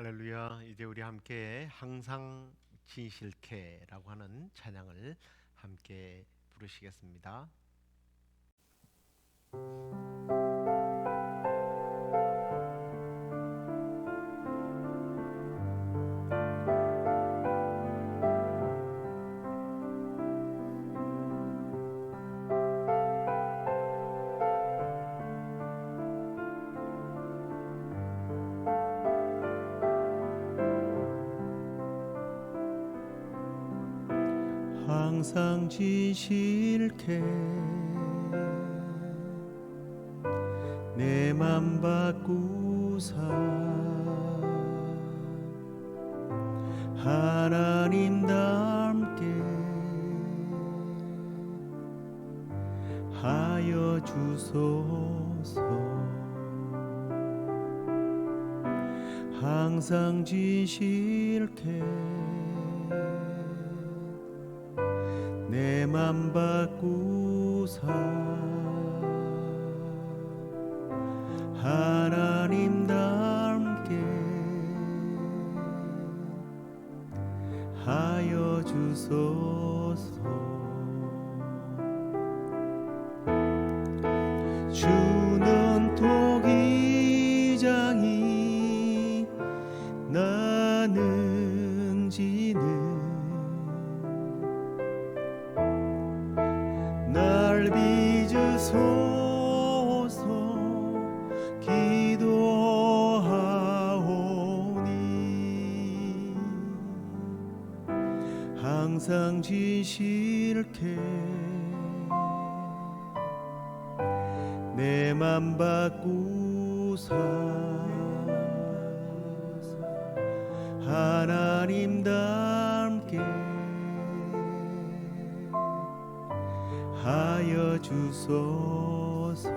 할렐루야. 이제 우리 함께 항상 진실케라고 하는 찬양을 함께 부르시겠습니다. 항상 진실케 내 맘 바꾸사 하나님 닮게 하여 주소서. 항상 진실케 내 맘 바꾸사 하나님 닮게 하여 주소서. 주는 토기장이 나는 지는 날 빚으소서 기도하오니 항상 진실케 내 맘 바꾸사 하나님 닮게 하여 주소서.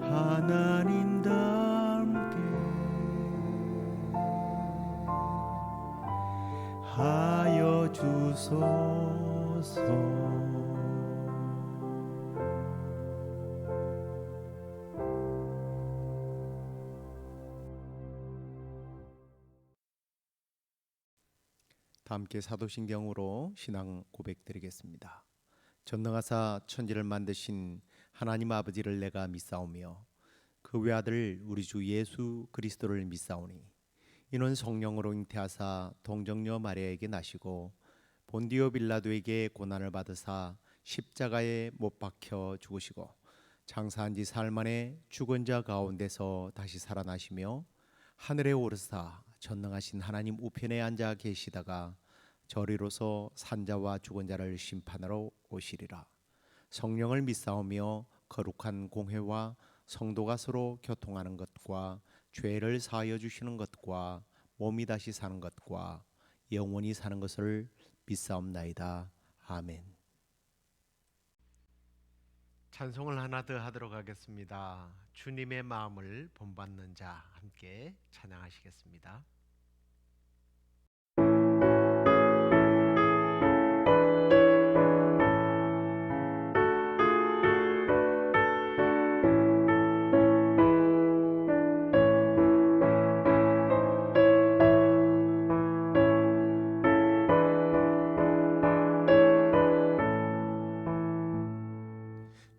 하나님 닮게 하여 주소서. 다 함께 사도신경으로 신앙 고백드리겠습니다. 전능하사 천지를 만드신 하나님 아버지를 내가 믿사오며 그 외아들 우리 주 예수 그리스도를 믿사오니 이는 성령으로 잉태하사 동정녀 마리아에게 나시고 본디오 빌라도에게 고난을 받으사 십자가에 못 박혀 죽으시고 장사한 지 사흘 만에 죽은 자 가운데서 다시 살아나시며 하늘에 오르사 전능하신 하나님 우편에 앉아 계시다가 저리로서 산자와 죽은 자를 심판하러 오시리라. 성령을 믿사오며 거룩한 공회와 성도가 서로 교통하는 것과 죄를 사하여 주시는 것과 몸이 다시 사는 것과 영원히 사는 것을 믿사옵나이다. 아멘. 찬송을 하나 더 하도록 하겠습니다. 주님의 마음을 본받는 자 함께 찬양하시겠습니다.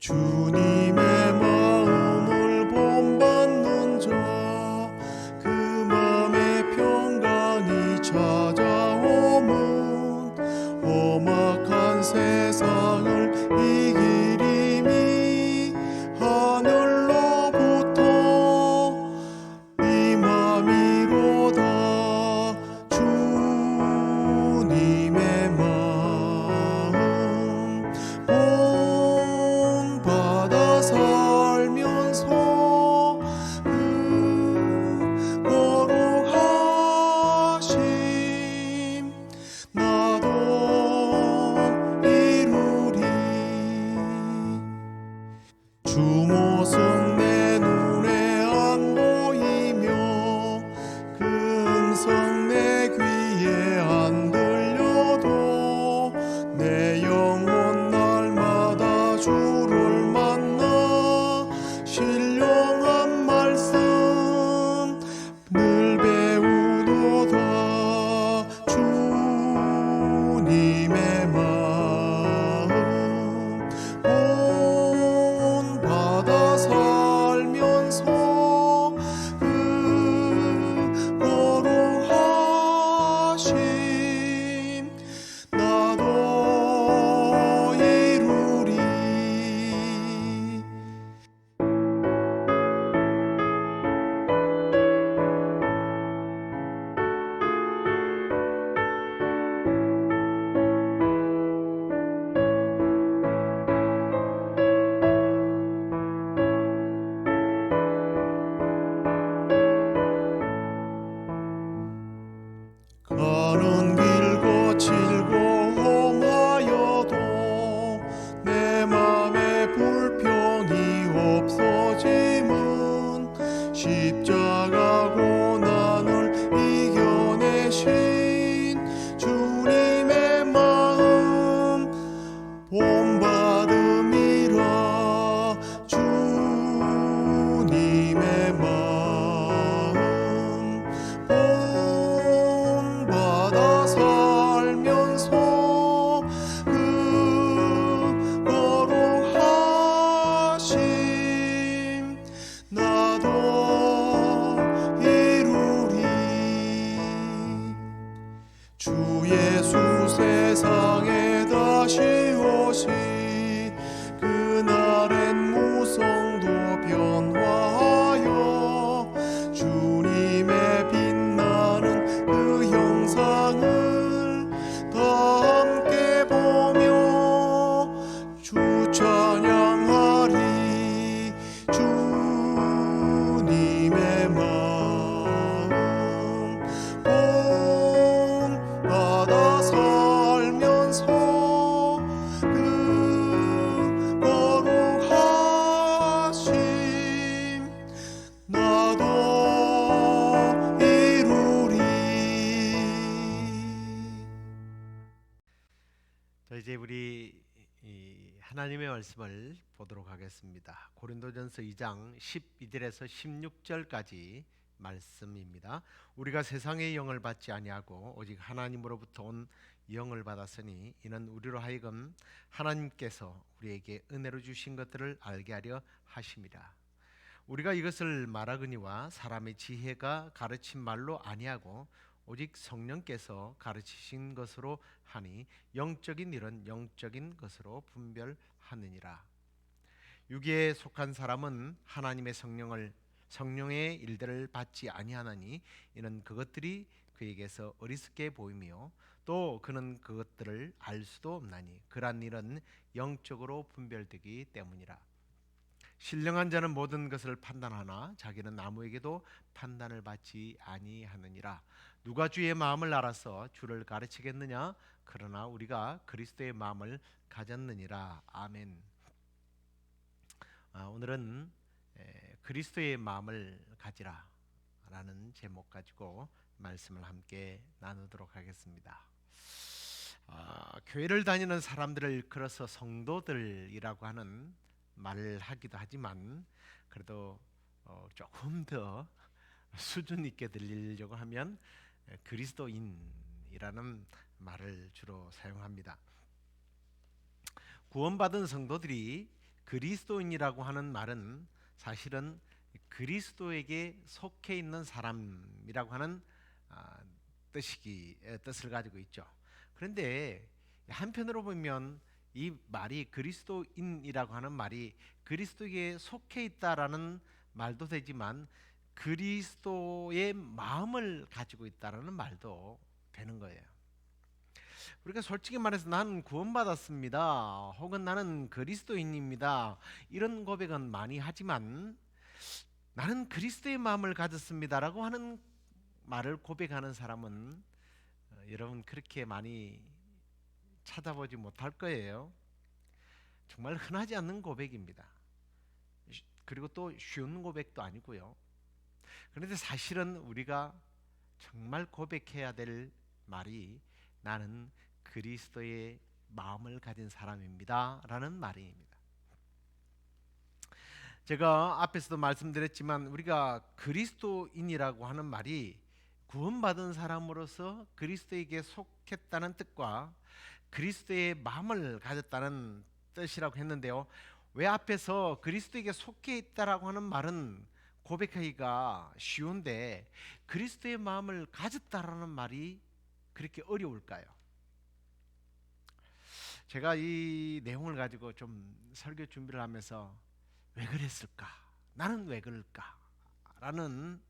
주님의 마음을 본받는 자 그 맘에 십자가 고난을 이겨내신 주님의 마음 본받음이라. 주님의 마음 본받아 살면서 그 거룩하심 나도 이루리. 주 예수 세상에 다시 오시 그날엔 무성도 변화하여 주님의 빛나는 그 형상을 다 함께 보며 주 찬양하리. 주님의 마음 본받아 살면서 그 거룩하심 나도 이루리. 자, 이제 우리 이 하나님의 말씀을 보도록 하겠습니다. 고린도전서 2장 12절에서 16절까지 말씀입니다. 우리가 세상의 영을 받지 아니하고 오직 하나님으로부터 온 영을 받았으니 이는 우리로 하여금 하나님께서 우리에게 은혜로 주신 것들을 알게 하려 하심이라. 우리가 이것을 말하거니와 사람의 지혜가 가르친 말로 아니하고 오직 성령께서 가르치신 것으로 하니 영적인 일은 영적인 것으로 분별하느니라. 육에 속한 사람은 하나님의 성령의 일들을 받지 아니하나니 이는 그것들이 그에게서 어리석게 보이며 또 그는 그것들을 알 수도 없나니 그러한 일은 영적으로 분별되기 때문이라. 신령한 자는 모든 것을 판단하나 자기는 아무에게도 판단을 받지 아니하느니라. 누가 주의 마음을 알아서 주를 가르치겠느냐? 그러나 우리가 그리스도의 마음을 가졌느니라. 아멘. 오늘은 그리스도의 마음을 가지라 라는 제목 가지고 말씀을 함께 나누도록 하겠습니다. 교회를 다니는 사람들을 일컬어서 성도들이라고 하는 말을 하기도 하지만 그래도 조금 더 수준 있게 들리려고 하면 그리스도인이라는 말을 주로 사용합니다. 구원받은 성도들이 그리스도인이라고 하는 말은 사실은 그리스도에게 속해 있는 사람이라고 하는 뜻을 가지고 있죠. 그런데 한편으로 보면 이 말이 그리스도인이라고 하는 말이 그리스도에게 속해 있다라는 말도 되지만 그리스도의 마음을 가지고 있다라는 말도 되는 거예요. 우리가 솔직히 말해서 나는 구원받았습니다. 혹은 나는 그리스도인입니다. 이런 고백은 많이 하지만 나는 그리스도의 마음을 가졌습니다라고 하는 말을 고백하는 사람은 여러분 그렇게 많이 찾아보지 못할 거예요. 정말 흔하지 않는 고백입니다. 그리고 또 쉬운 고백도 아니고요. 그런데 사실은 우리가 정말 고백해야 될 말이 나는 그리스도의 마음을 가진 사람입니다 라는 말입니다. 제가 앞에서도 말씀드렸지만 우리가 그리스도인이라고 하는 말이 구원받은 사람으로서 그리스도에게 속했다는 뜻과 그리스도의 마음을 가졌다는 뜻이라고 했는데요. 왜 앞에서 그리스도에게 속해 있다라고 하는 말은 고백하기가 쉬운데 그리스도의 마음을 가졌다라는 말이 그렇게 어려울까요? 제가 이 내용을 가지고 좀 설교 준비를 하면서 왜 그랬을까? 나는 왜 그럴까? 라는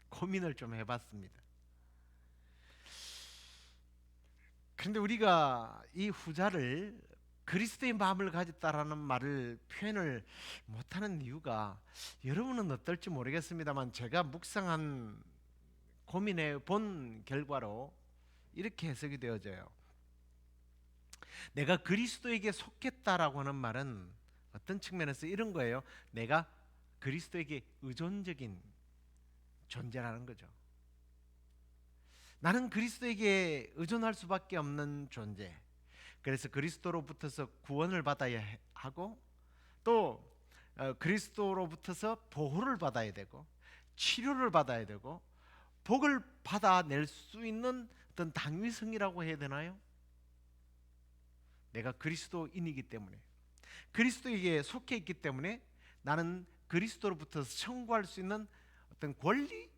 고민을 좀 해봤습니다. 그런데 우리가 이 후자를 그리스도의 마음을 가졌다라는 말을 표현을 못하는 이유가 여러분은 어떨지 모르겠습니다만 제가 묵상한 고민해 본 결과로 이렇게 해석이 되어져요. 내가 그리스도에게 속했다라고 하는 말은 어떤 측면에서 이런 거예요. 내가 그리스도에게 의존적인 존재라는 거죠. 나는 그리스도에게 의존할 수밖에 없는 존재. 그래서 그리스도로부터서 구원을 받아야 하고 또 그리스도로부터서 보호를 받아야 되고 치료를 받아야 되고 복을 받아낼 수 있는 어떤 당위성이라고 해야 되나요? 내가 그리스도인이기 때문에 그리스도에게 속해 있기 때문에 나는 그리스도로부터 청구할 수 있는 어떤 권리?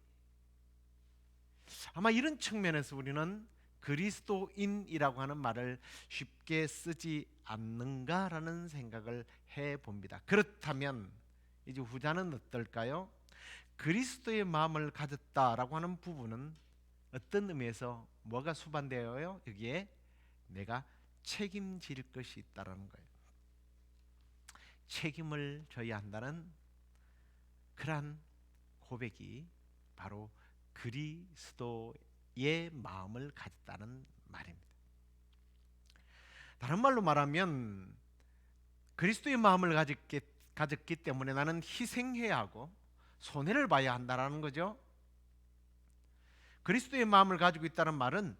아마 이런 측면에서 우리는 그리스도인이라고 하는 말을 쉽게 쓰지 않는가라는 생각을 해봅니다. 그렇다면 이제 후자는 어떨까요? 그리스도의 마음을 가졌다라고 하는 부분은 어떤 의미에서 뭐가 수반되어요? 여기에 내가 책임질 것이 있다라는 거예요. 책임을 져야 한다는 그러한 고백이 바로 그리스도의 마음을 가졌다는 말입니다. 다른 말로 말하면 그리스도의 마음을 가졌기 때문에 나는 희생해야 하고 손해를 봐야 한다는 거죠. 그리스도의 마음을 가지고 있다는 말은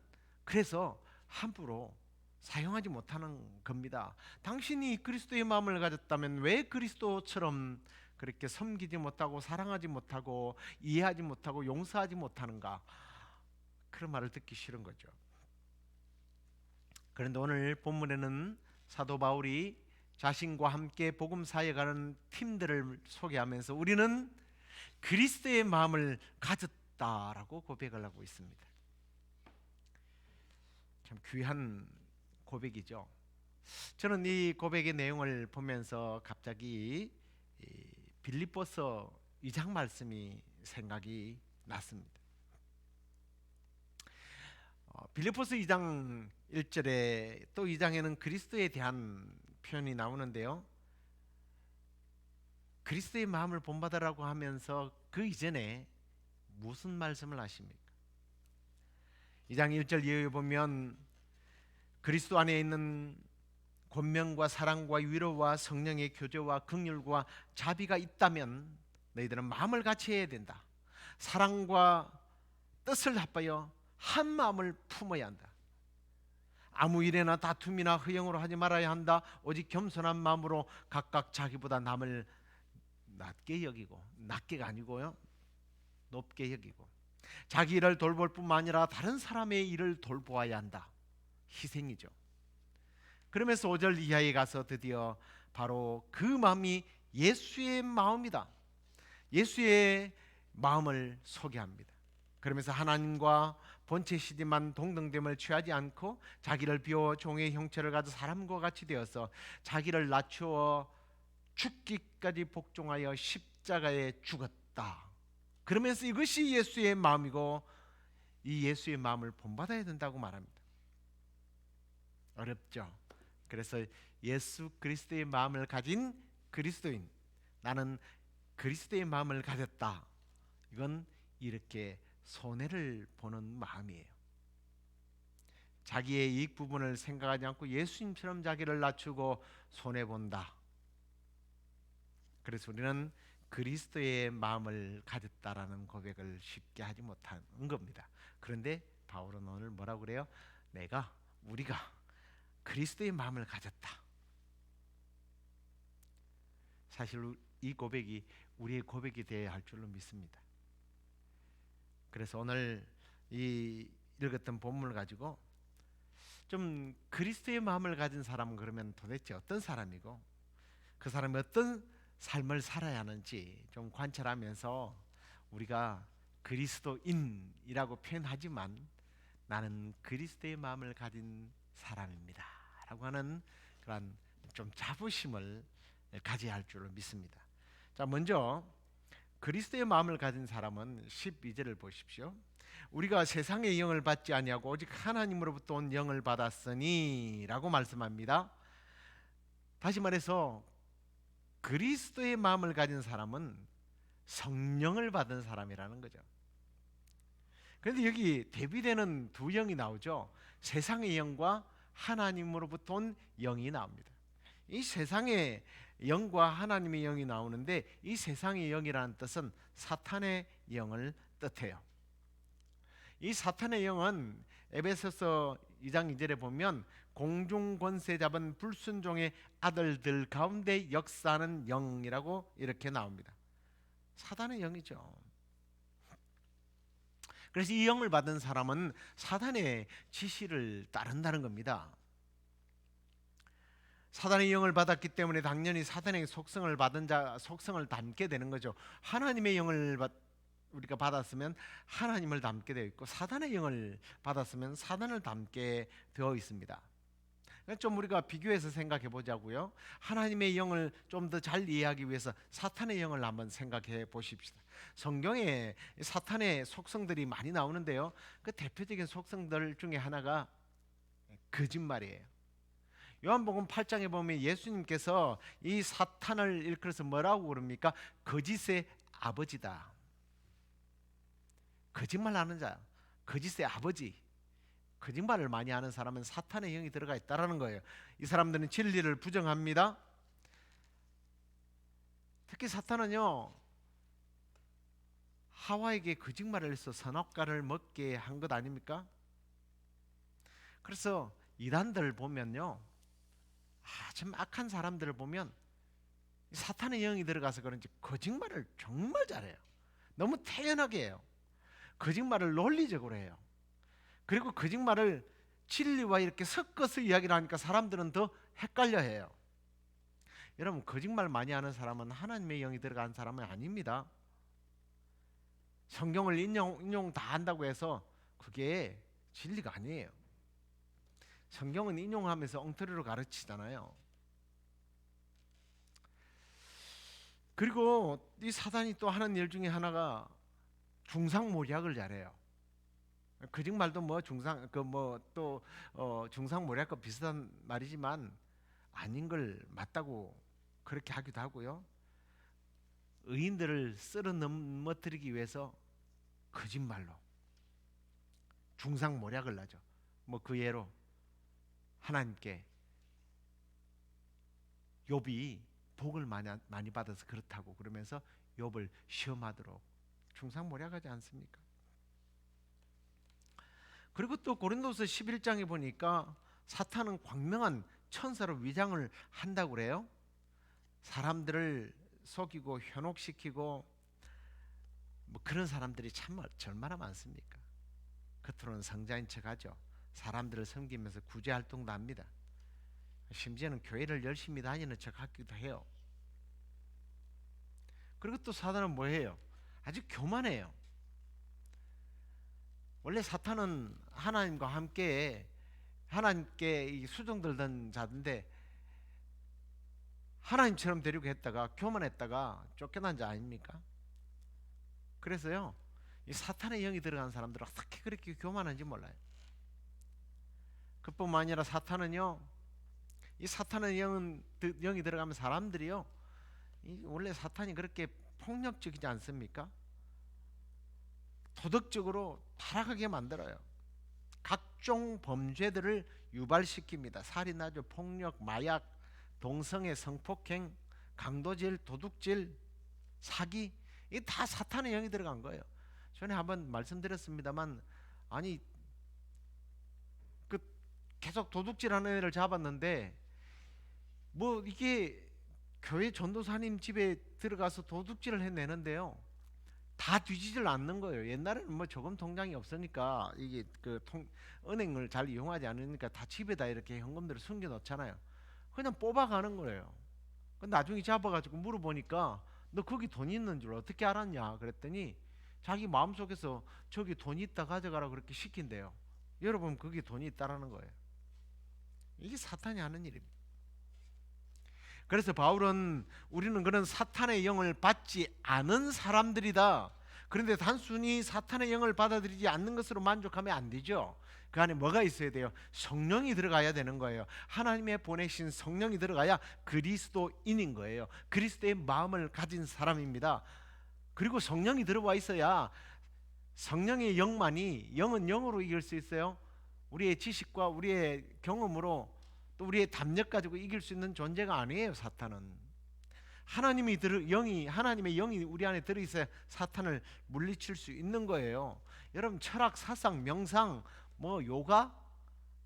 그래서 함부로 사용하지 못하는 겁니다. 당신이 그리스도의 마음을 가졌다면 왜 그리스도처럼 그렇게 섬기지 못하고 사랑하지 못하고 이해하지 못하고 용서하지 못하는가? 그런 말을 듣기 싫은 거죠. 그런데 오늘 본문에는 사도 바울이 자신과 함께 복음 사역하는 팀들을 소개하면서 우리는 그리스도의 마음을 가졌다라고 고백을 하고 있습니다. 참 귀한 고백이죠. 저는 이 고백의 내용을 보면서 갑자기 빌립보서 2장 말씀이 생각이 났습니다. 빌립보서 2장 1절에 또 2장에는 그리스도에 대한 표현이 나오는데요. 그리스도의 마음을 본받으라고 하면서 그 이전에 무슨 말씀을 하십니까? 2장 1절 이하에 보면 그리스도 안에 있는 권면과 사랑과 위로와 성령의 교제와 긍휼과 자비가 있다면 너희들은 마음을 같이 해야 된다. 사랑과 뜻을 합하여 한 마음을 품어야 한다. 아무 일에나 다툼이나 허영으로 하지 말아야 한다. 오직 겸손한 마음으로 각각 자기보다 남을 낮게 여기고, 낮게가 아니고요, 높게 여기고, 자기 일을 돌볼 뿐만 아니라 다른 사람의 일을 돌보아야 한다. 희생이죠. 그러면서 5절 이하에 가서 드디어 바로 그 마음이 예수의 마음이다. 예수의 마음을 소개합니다. 그러면서 하나님과 본체시지만 동등됨을 취하지 않고 자기를 비워 종의 형체를 가져 사람과 같이 되어서 자기를 낮추어 죽기까지 복종하여 십자가에 죽었다. 그러면서 이것이 예수의 마음이고 이 예수의 마음을 본받아야 된다고 말합니다. 어렵죠. 그래서 예수 그리스도의 마음을 가진 그리스도인, 나는 그리스도의 마음을 가졌다. 이건 이렇게 손해를 보는 마음이에요. 자기의 이익 부분을 생각하지 않고 예수님처럼 자기를 낮추고 손해본다. 그래서 우리는 그리스도의 마음을 가졌다라는 고백을 쉽게 하지 못하는 겁니다. 그런데 바울은 오늘 뭐라고 그래요? 우리가 그리스도의 마음을 가졌다. 사실 이 고백이 우리의 고백이 되어야 할 줄로 믿습니다. 그래서 오늘 이 읽었던 본문을 가지고 좀 그리스도의 마음을 가진 사람은 그러면 도대체 어떤 사람이고 그 사람이 어떤 삶을 살아야 하는지 좀 관찰하면서 우리가 그리스도인이라고 표현하지만 나는 그리스도의 마음을 가진 사람입니다 라고 하는 그런 좀 자부심을 가져야 할 줄로 믿습니다. 자, 먼저 그리스도의 마음을 가진 사람은 12절을 보십시오. 우리가 세상의 영을 받지 아니하고 오직 하나님으로부터 온 영을 받았으니 라고 말씀합니다. 다시 말해서 그리스도의 마음을 가진 사람은 성령을 받은 사람이라는 거죠. 그런데 여기 대비되는 두 영이 나오죠. 세상의 영과 하나님으로부터 온 영이 나옵니다. 이 세상의 영과 하나님의 영이 나오는데 이 세상의 영이라는 뜻은 사탄의 영을 뜻해요. 이 사탄의 영은 에베소서 2장 2절에 보면 공중 권세 잡은 불순종의 아들들 가운데 역사하는 영이라고 이렇게 나옵니다. 사탄의 영이죠. 그래서 이 영을 받은 사람은 사탄의 지시를 따른다는 겁니다. 사탄의 영을 받았기 때문에 당연히 사탄의 속성을 받은 자 속성을 닮게 되는 거죠. 하나님의 영을 우리가 받았으면 하나님을 닮게 되어 있고, 사단의 영을 받았으면 사단을 닮게 되어 있습니다. 좀 우리가 비교해서 생각해 보자고요. 하나님의 영을 좀 더 잘 이해하기 위해서 사탄의 영을 한번 생각해 보십시다. 성경에 사탄의 속성들이 많이 나오는데요, 그 대표적인 속성들 중에 하나가 거짓말이에요. 요한복음 8장에 보면 예수님께서 이 사탄을 일컬어서 뭐라고 그럽니까? 거짓의 아버지다. 거짓말하는 자, 거짓의 아버지. 거짓말을 많이 하는 사람은 사탄의 영이 들어가 있다라는 거예요. 이 사람들은 진리를 부정합니다. 특히 사탄은요, 하와에게 거짓말을 해서 선악과를 먹게 한 것 아닙니까? 그래서 이단들 보면요, 좀 악한 사람들을 보면 사탄의 영이 들어가서 그런지 거짓말을 정말 잘해요. 너무 태연하게 해요. 거짓말을 논리적으로 해요. 그리고 거짓말을 진리와 이렇게 섞어서 이야기를 하니까 사람들은 더 헷갈려 해요. 여러분, 거짓말 많이 하는 사람은 하나님의 영이 들어간 사람은 아닙니다. 성경을 인용 다 한다고 해서 그게 진리가 아니에요. 성경은 인용하면서 엉터리로 가르치잖아요. 그리고 이 사단이 또 하는 일 중에 하나가 중상모략을 잘해요. 거짓말도 뭐 중상모략과 비슷한 말이지만 아닌 걸 맞다고 그렇게 하기도 하고요. 의인들을 쓸어 넘어뜨리기 위해서 거짓말로 중상모략을 하죠. 뭐 그 예로 하나님께 욥이 복을 많이 받아서 그렇다고 그러면서 욥을 시험하도록 중상모략하지 않습니까? 그리고 또 고린도서 11장에 보니까 사탄은 광명한 천사로 위장을 한다고 그래요. 사람들을 속이고 현혹시키고 뭐 그런 사람들이 참 얼마나 많습니까? 겉으로는 성자인 척하죠. 사람들을 섬기면서 구제 활동도 합니다. 심지어는 교회를 열심히 다니는 척하기도 해요. 그리고 또 사탄은 뭐해요? 아주 교만해요. 원래 사탄은 하나님과 함께 하나님께 수종들던 자인데 하나님처럼 되려고 했다가 교만했다가 쫓겨난 자 아닙니까? 그래서요, 이 사탄의 영이 들어간 사람들은 어떻게 그렇게 교만한지 몰라요. 그뿐만 아니라 사탄은요, 이 사탄의 영이 들어가면 사람들이요, 원래 사탄이 그렇게 폭력적이지 않습니까? 도덕적으로 타락하게 만들어요. 각종 범죄들을 유발시킵니다. 살인하죠. 폭력, 마약, 동성애, 성폭행, 강도질, 도둑질, 사기, 이게 다 사탄의 영이 들어간 거예요. 전에 한번 말씀드렸습니다만, 아니 그 계속 도둑질하는 애를 잡았는데 뭐 이게 교회 전도사님 집에 들어가서 도둑질을 해내는데요, 다 뒤지질 않는 거예요. 옛날에는 뭐 저금 통장이 없으니까 이게 은행을 잘 이용하지 않으니까 다 집에다 이렇게 현금들을 숨겨 놓잖아요. 그냥 뽑아가는 거예요. 나중에 잡아가지고 물어보니까 너 거기 돈 있는 줄 어떻게 알았냐 그랬더니 자기 마음속에서 저기 돈 있다 가져가라 그렇게 시킨대요. 여러분, 거기 돈이 있다라는 거예요. 이게 사탄이 하는 일입니다. 그래서 바울은 우리는 그런 사탄의 영을 받지 않은 사람들이다. 그런데 단순히 사탄의 영을 받아들이지 않는 것으로 만족하면 안 되죠. 그 안에 뭐가 있어야 돼요? 성령이 들어가야 되는 거예요. 하나님의 보내신 성령이 들어가야 그리스도인인 거예요. 그리스도의 마음을 가진 사람입니다. 그리고 성령이 들어와 있어야 성령의 영만이, 영은 영으로 이길 수 있어요. 우리의 지식과 우리의 경험으로 또 우리의 담력 가지고 이길 수 있는 존재가 아니에요. 사탄은 하나님의 영이 우리 안에 들어 있어야 사탄을 물리칠 수 있는 거예요. 여러분, 철학, 사상, 명상, 뭐 요가,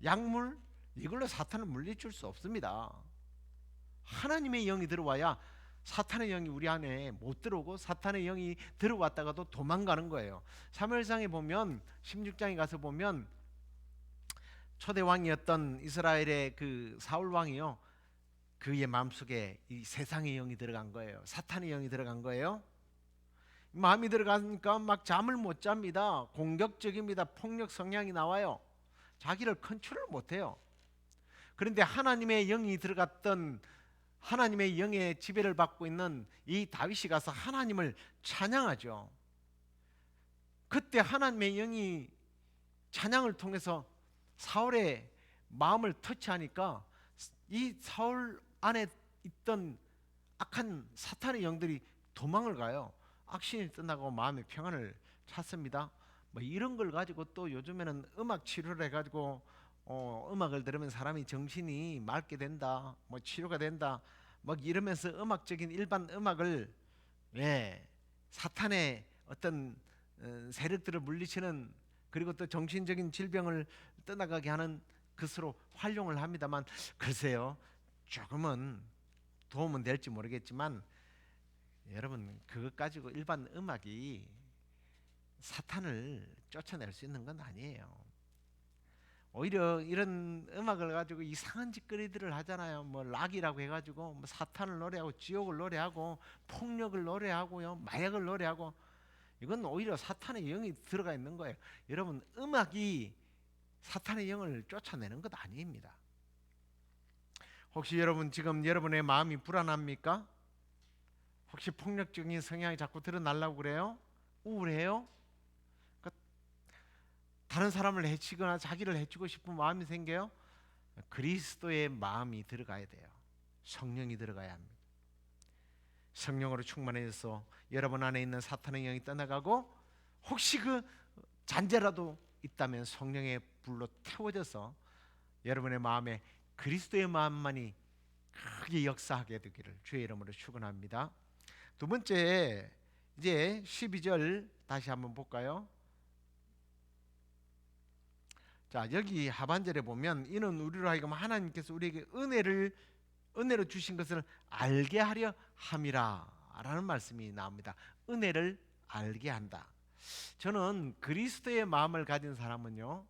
약물, 이걸로 사탄을 물리칠 수 없습니다. 하나님의 영이 들어와야 사탄의 영이 우리 안에 못 들어오고, 사탄의 영이 들어왔다가도 도망가는 거예요. 사무엘상에 보면, 16장에 가서 보면 초대 왕이었던 이스라엘의 그 사울 왕이요, 그의 마음속에 이 세상의 영이 들어간 거예요. 사탄의 영이 들어간 거예요. 마음이 들어가니까 막 잠을 못 잡니다. 공격적입니다. 폭력 성향이 나와요. 자기를 컨트롤 못해요. 그런데 하나님의 영이 들어갔던, 하나님의 영의 지배를 받고 있는 이 다윗이 가서 하나님을 찬양하죠. 그때 하나님의 영이 찬양을 통해서 사울의 마음을 터치하니까 이 사울 안에 있던 악한 사탄의 영들이 도망을 가요. 악신이 떠나고 마음의 평안을 찾습니다. 뭐 이런 걸 가지고 또 요즘에는 음악 치료를 해가지고 음악을 들으면 사람이 정신이 맑게 된다, 뭐 치료가 된다, 막 이러면서 음악적인 일반 음악을, 사탄의 어떤 세력들을 물리치는, 그리고 또 정신적인 질병을 떠나가게 하는 것으로 활용을 합니다만, 글쎄요, 조금은 도움은 될지 모르겠지만 여러분, 그것 가지고 일반 음악이 사탄을 쫓아낼 수 있는 건 아니에요. 오히려 이런 음악을 가지고 이상한 짓거리들을 하잖아요. 뭐 락이라고 해가지고 뭐 사탄을 노래하고 지옥을 노래하고 폭력을 노래하고요, 마약을 노래하고, 이건 오히려 사탄의 영이 들어가 있는 거예요. 여러분, 음악이 사탄의 영을 쫓아내는 것 아닙니다. 혹시 여러분 지금 여러분의 마음이 불안합니까? 혹시 폭력적인 성향이 자꾸 드러나려고 그래요? 우울해요? 다른 사람을 해치거나 자기를 해치고 싶은 마음이 생겨요? 그리스도의 마음이 들어가야 돼요. 성령이 들어가야 합니다. 성령으로 충만해서 여러분 안에 있는 사탄의 영이 떠나가고, 혹시 그 잔재라도 있다면 성령의 불로 태워져서 여러분의 마음에 그리스도의 마음만이 크게 역사하게 되기를 주의 이름으로 축원합니다. 두 번째, 이제 12절 다시 한번 볼까요? 자, 여기 하반절에 보면, 이는 우리로 하여금 하나님께서 우리에게 은혜로 주신 것을 알게 하려 함이라 라는 말씀이 나옵니다. 은혜를 알게 한다. 저는 그리스도의 마음을 가진 사람은요,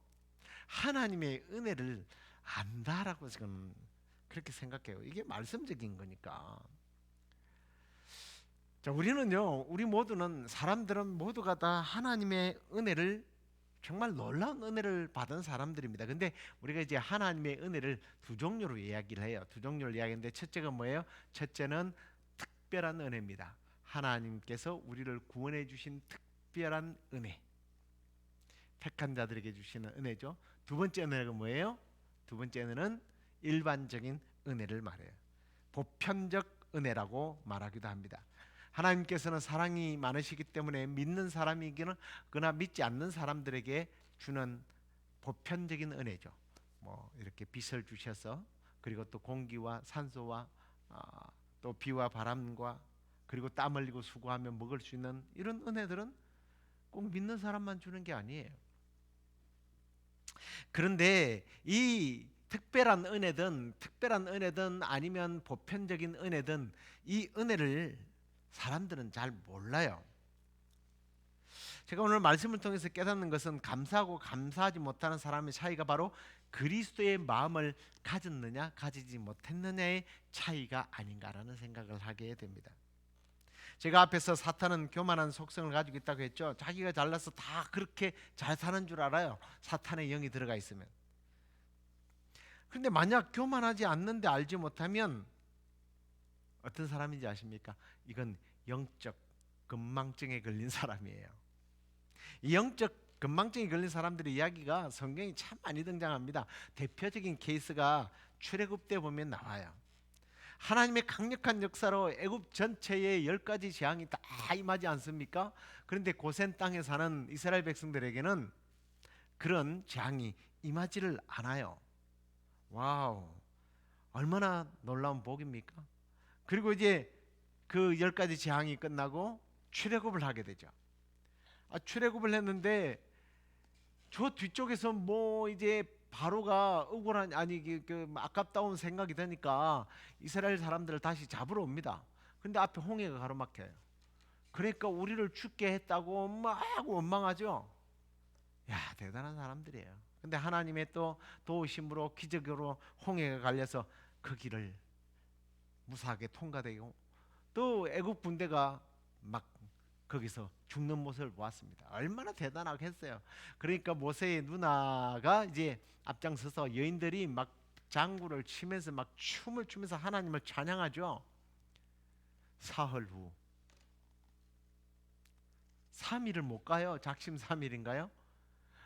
하나님의 은혜를 안다라고 저는 그렇게 생각해요. 이게 말씀적인 거니까. 자, 우리 모두는, 사람들은 모두가 다 하나님의 은혜를, 정말 놀라운 은혜를 받은 사람들입니다. 근데 우리가 이제 하나님의 은혜를 두 종류로 이야기를 해요. 두 종류를 이야기하는데, 첫째가 뭐예요? 첫째는 특별한 은혜입니다. 하나님께서 우리를 구원해 주신 특별한 은혜, 택한 자들에게 주시는 은혜죠. 두 번째 은혜가 뭐예요? 두 번째 은혜는 일반적인 은혜를 말해요. 보편적 은혜라고 말하기도 합니다. 하나님께서는 사랑이 많으시기 때문에 믿는 사람이거나 믿지 않는 사람들에게 주는 보편적인 은혜죠. 뭐 이렇게 빛을 주셔서, 그리고 또 공기와 산소와 또 비와 바람과, 그리고 땀 흘리고 수고하며 먹을 수 있는 이런 은혜들은 꼭 믿는 사람만 주는 게 아니에요. 그런데 이 특별한 은혜든 아니면 보편적인 은혜든, 이 은혜를 사람들은 잘 몰라요. 제가 오늘 말씀을 통해서 깨닫는 것은, 감사하고 감사하지 못하는 사람의 차이가 바로 그리스도의 마음을 가졌느냐 가지지 못했느냐의 차이가 아닌가라는 생각을 하게 됩니다. 제가 앞에서 사탄은 교만한 속성을 가지고 있다고 했죠. 자기가 잘나서 다 그렇게 잘 사는 줄 알아요, 사탄의 영이 들어가 있으면. 그런데 만약 교만하지 않는데 알지 못하면 어떤 사람인지 아십니까? 이건 영적 건망증에 걸린 사람이에요. 이 영적 건망증에 걸린 사람들의 이야기가 성경에 참 많이 등장합니다. 대표적인 케이스가 출애굽때 보면 나와요. 하나님의 강력한 역사로 애굽 전체에 10가지 재앙이 다 임하지 않습니까? 그런데 고센 땅에 사는 이스라엘 백성들에게는 그런 재앙이 임하지를 않아요. 와우, 얼마나 놀라운 복입니까? 그리고 이제 그 10가지 재앙이 끝나고 출애굽을 하게 되죠. 출애굽을 했는데 저 뒤쪽에서 뭐 이제 바로가 억울한 아깝다운 생각이 드니까 이스라엘 사람들을 다시 잡으러 옵니다. 근데 앞에 홍해가 가로막혀요. 그러니까 우리를 죽게 했다고 막 원망하죠. 야, 대단한 사람들이에요. 근데 하나님의 또 도우심으로 기적으로 홍해가 갈려서 그 길을 무사하게 통과되고 또 애국 군대가 막 거기서 죽는 모습을 보았습니다. 얼마나 대단하겠어요. 그러니까 모세의 누나가 이제 앞장서서 여인들이 막 장구를 치면서 막 춤을 추면서 하나님을 찬양하죠. 사흘 후 3일을 못 가요. 작심 3일인가요?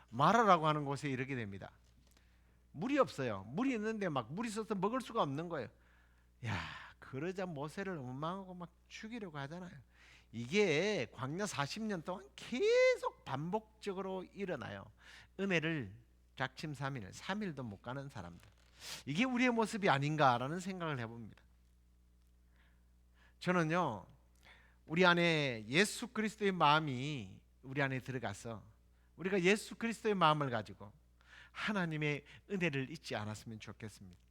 마라라고 하는 곳에 이르게 됩니다. 물이 없어요. 물이 있는데 막 물이 있어서 먹을 수가 없는 거예요. 야, 그러자 모세를 원망하고 막 죽이려고 하잖아요. 이게 광야 40년 동안 계속 반복적으로 일어나요. 은혜를 작심 3일, 3일도 못 가는 사람들. 이게 우리의 모습이 아닌가라는 생각을 해봅니다. 저는요, 우리 안에 예수 그리스도의 마음이 우리 안에 들어가서 우리가 예수 그리스도의 마음을 가지고 하나님의 은혜를 잊지 않았으면 좋겠습니다.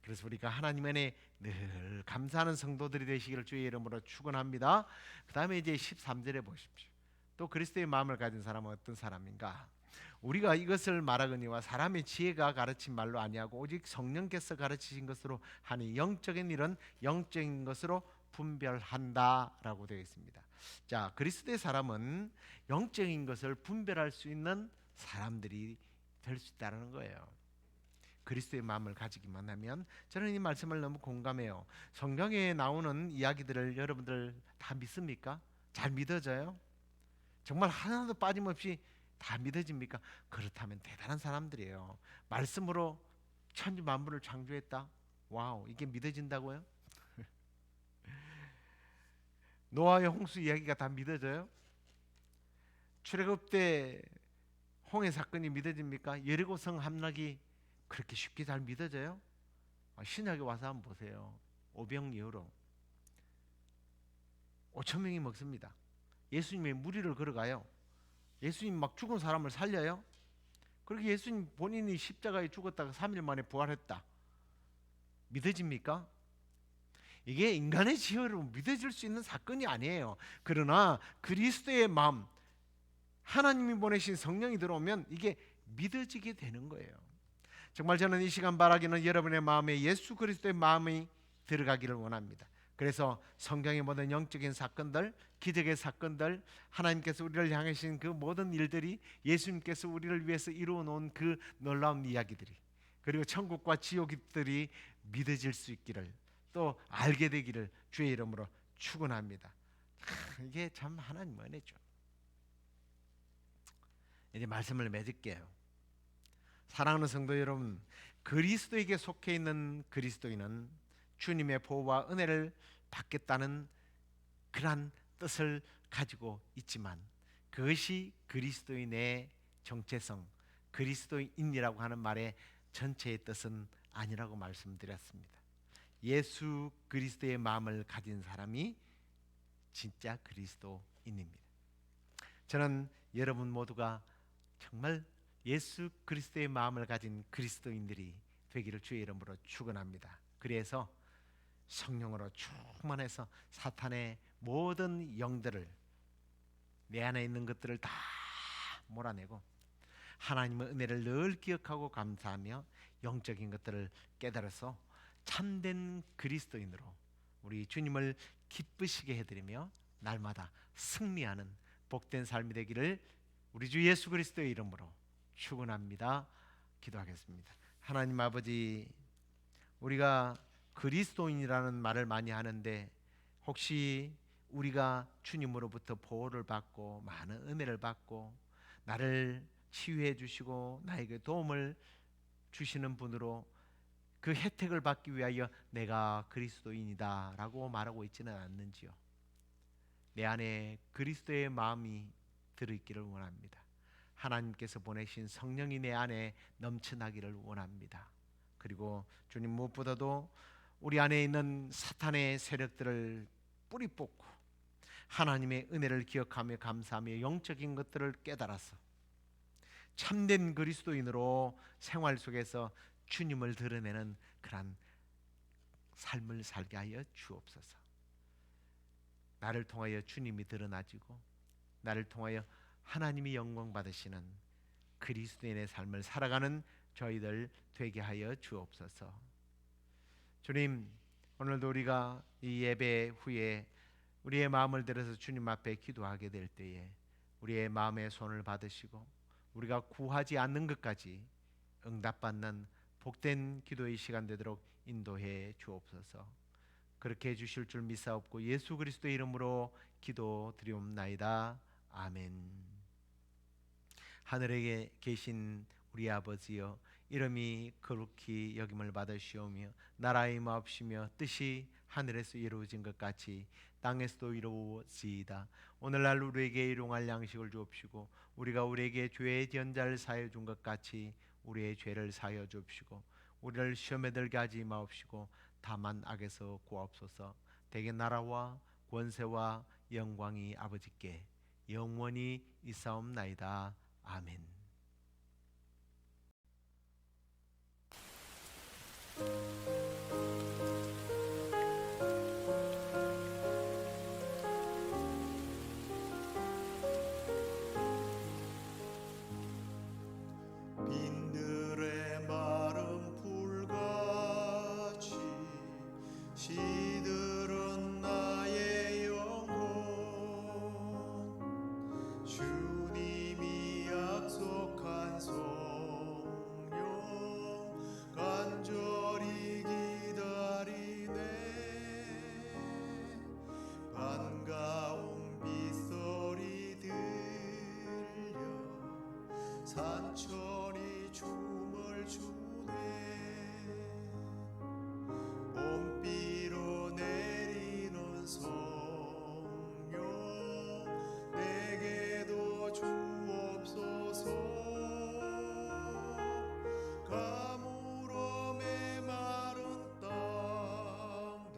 그래서 우리가 하나님 안에 늘 감사하는 성도들이 되시기를 주의 이름으로 축원합니다. 그 다음에 이제 13절에 보십시오. 또 그리스도의 마음을 가진 사람은 어떤 사람인가? 우리가 이것을 말하거니와 사람의 지혜가 가르친 말로 아니하고 오직 성령께서 가르치신 것으로 하니 영적인 일은 영적인 것으로 분별한다라고 되어 있습니다. 자, 그리스도의 사람은 영적인 것을 분별할 수 있는 사람들이 될 수 있다는 거예요. 그리스도의 마음을 가지기만 하면. 저는 이 말씀을 너무 공감해요. 성경에 나오는 이야기들을 여러분들 다 믿습니까? 잘 믿어져요? 정말 하나도 빠짐없이 다 믿어집니까? 그렇다면 대단한 사람들이에요. 말씀으로 천지 만물을 창조했다. 와우, 이게 믿어진다고요? 노아의 홍수 이야기가 다 믿어져요? 출애굽 때 홍해 사건이 믿어집니까? 여리고 성 함락이 그렇게 쉽게 잘 믿어져요? 신약에 와서 한번 보세요. 오병이어로 5천 명이 먹습니다. 예수님의 무리를 걸어가요. 예수님 막 죽은 사람을 살려요. 그렇게 예수님 본인이 십자가에 죽었다가 3일 만에 부활했다. 믿어집니까? 이게 인간의 지혜로 믿어질 수 있는 사건이 아니에요. 그러나 그리스도의 마음, 하나님이 보내신 성령이 들어오면 이게 믿어지게 되는 거예요. 정말 저는 이 시간 바라기는 여러분의 마음에 예수 그리스도의 마음이 들어가기를 원합니다. 그래서 성경의 모든 영적인 사건들, 기적의 사건들, 하나님께서 우리를 향하신 그 모든 일들이 예수님께서 우리를 위해서 이루어 놓은 그 놀라운 이야기들이, 그리고 천국과 지옥들이 믿어질 수 있기를, 또 알게 되기를 주의 이름으로 축원합니다. 이게 참 하나님 은혜죠. 이제 말씀을 맺을게요. 사랑하는 성도 여러분, 그리스도에게 속해 있는 그리스도인은 주님의 보호와 은혜를 받겠다는 그러한 뜻을 가지고 있지만 그것이 그리스도인의 정체성, 그리스도인이라고 하는 말의 전체의 뜻은 아니라고 말씀드렸습니다. 예수 그리스도의 마음을 가진 사람이 진짜 그리스도인입니다. 저는 여러분 모두가 정말 예수 그리스도의 마음을 가진 그리스도인들이 되기를 주의 이름으로 축원합니다. 그래서 성령으로 충만해서 사탄의 모든 영들을, 내 안에 있는 것들을 다 몰아내고 하나님의 은혜를 늘 기억하고 감사하며 영적인 것들을 깨달아서 참된 그리스도인으로 우리 주님을 기쁘시게 해드리며 날마다 승리하는 복된 삶이 되기를 우리 주 예수 그리스도의 이름으로 축원합니다. 기도하겠습니다. 하나님 아버지, 우리가 그리스도인이라는 말을 많이 하는데 혹시 우리가 주님으로부터 보호를 받고 많은 은혜를 받고 나를 치유해 주시고 나에게 도움을 주시는 분으로 그 혜택을 받기 위하여 내가 그리스도인이다 라고 말하고 있지는 않는지요? 내 안에 그리스도의 마음이 들어있기를 원합니다. 하나님께서 보내신 성령이 내 안에 넘쳐나기를 원합니다. 그리고 주님, 무엇보다도 우리 안에 있는 사탄의 세력들을 뿌리 뽑고 하나님의 은혜를 기억하며 감사하며 영적인 것들을 깨달아서 참된 그리스도인으로 생활 속에서 주님을 드러내는 그런 삶을 살게 하여 주옵소서. 나를 통하여 주님이 드러나지고 나를 통하여 하나님이 영광 받으시는 그리스도인의 삶을 살아가는 저희들 되게 하여 주옵소서. 주님, 오늘도 우리가 이 예배 후에 우리의 마음을 들어서 주님 앞에 기도하게 될 때에 우리의 마음의 손을 받으시고 우리가 구하지 않는 것까지 응답받는 복된 기도의 시간 되도록 인도해 주옵소서. 그렇게 해주실 줄 믿사옵고 예수 그리스도의 이름으로 기도드리옵나이다. 아멘. 하늘에 계신 우리 아버지여, 이름이 거룩히 여김을 받으시오며 나라의 마옵시며 뜻이 하늘에서 이루어진 것 같이 땅에서도 이루어지이다. 오늘날 우리에게 일용할 양식을 주옵시고 우리가 우리에게 죄의 전자를 사하여 준 것 같이 우리의 죄를 사하여 주옵시고 우리를 시험에 들게 하지 마옵시고 다만 악에서 구하옵소서. 대개 나라와 권세와 영광이 아버지께 영원히 있사옵나이다. 아멘. 빈들의 마른 불같이 시들은 나의 영혼, 주님이 약속한 성령 간절히 기다리네. 반가운 빗소리 들려 산천이 춤을 추네. 봄비로 내리는 성령 내게도 주옵소서. 가물어 메마른 땅에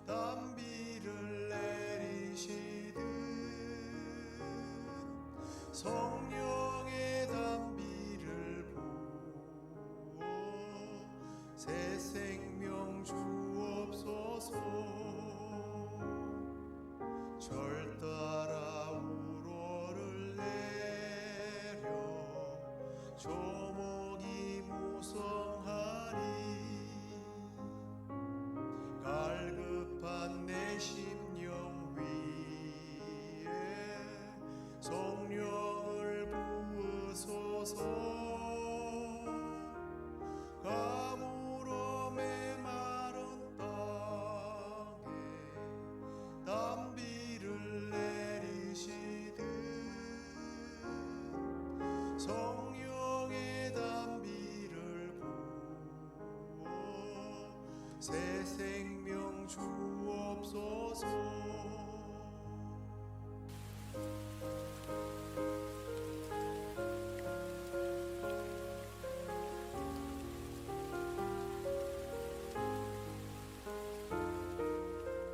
단비를 내리시듯 성령의 단비를 부어 새 생명 주옵소서. 절 따라 우러를 내려 조목이 무성하니 갈급한 내 심령 위에 성령을 부으소서. 가물어 메마른 땅에 단비를 내리시듯 성령의 단비를 부어 새 생명 주옵소서.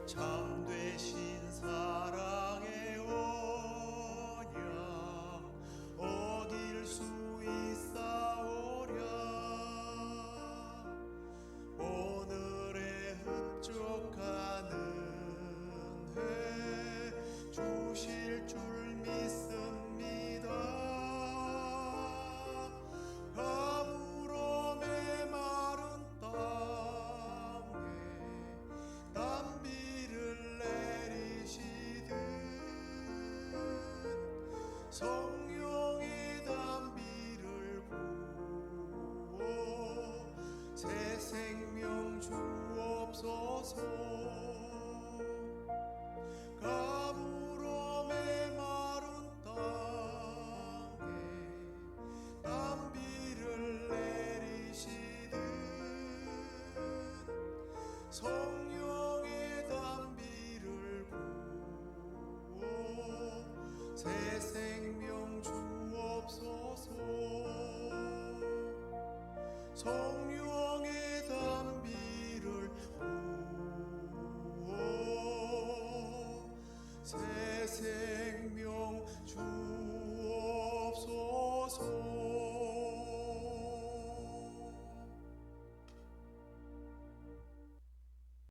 참되신 사랑의 언약 어길 수 있사오랴. 오늘의 흡족한 은혜 주실 줄 믿습니다. 가물어 메마른 땅에 단비를 내리시듯 성령의 단비를 부어 새 생명 주옵소서. 가물어 메마른 땅에 단비를 내리시듯 성령의 단비를 부어 새 생명 주옵소서.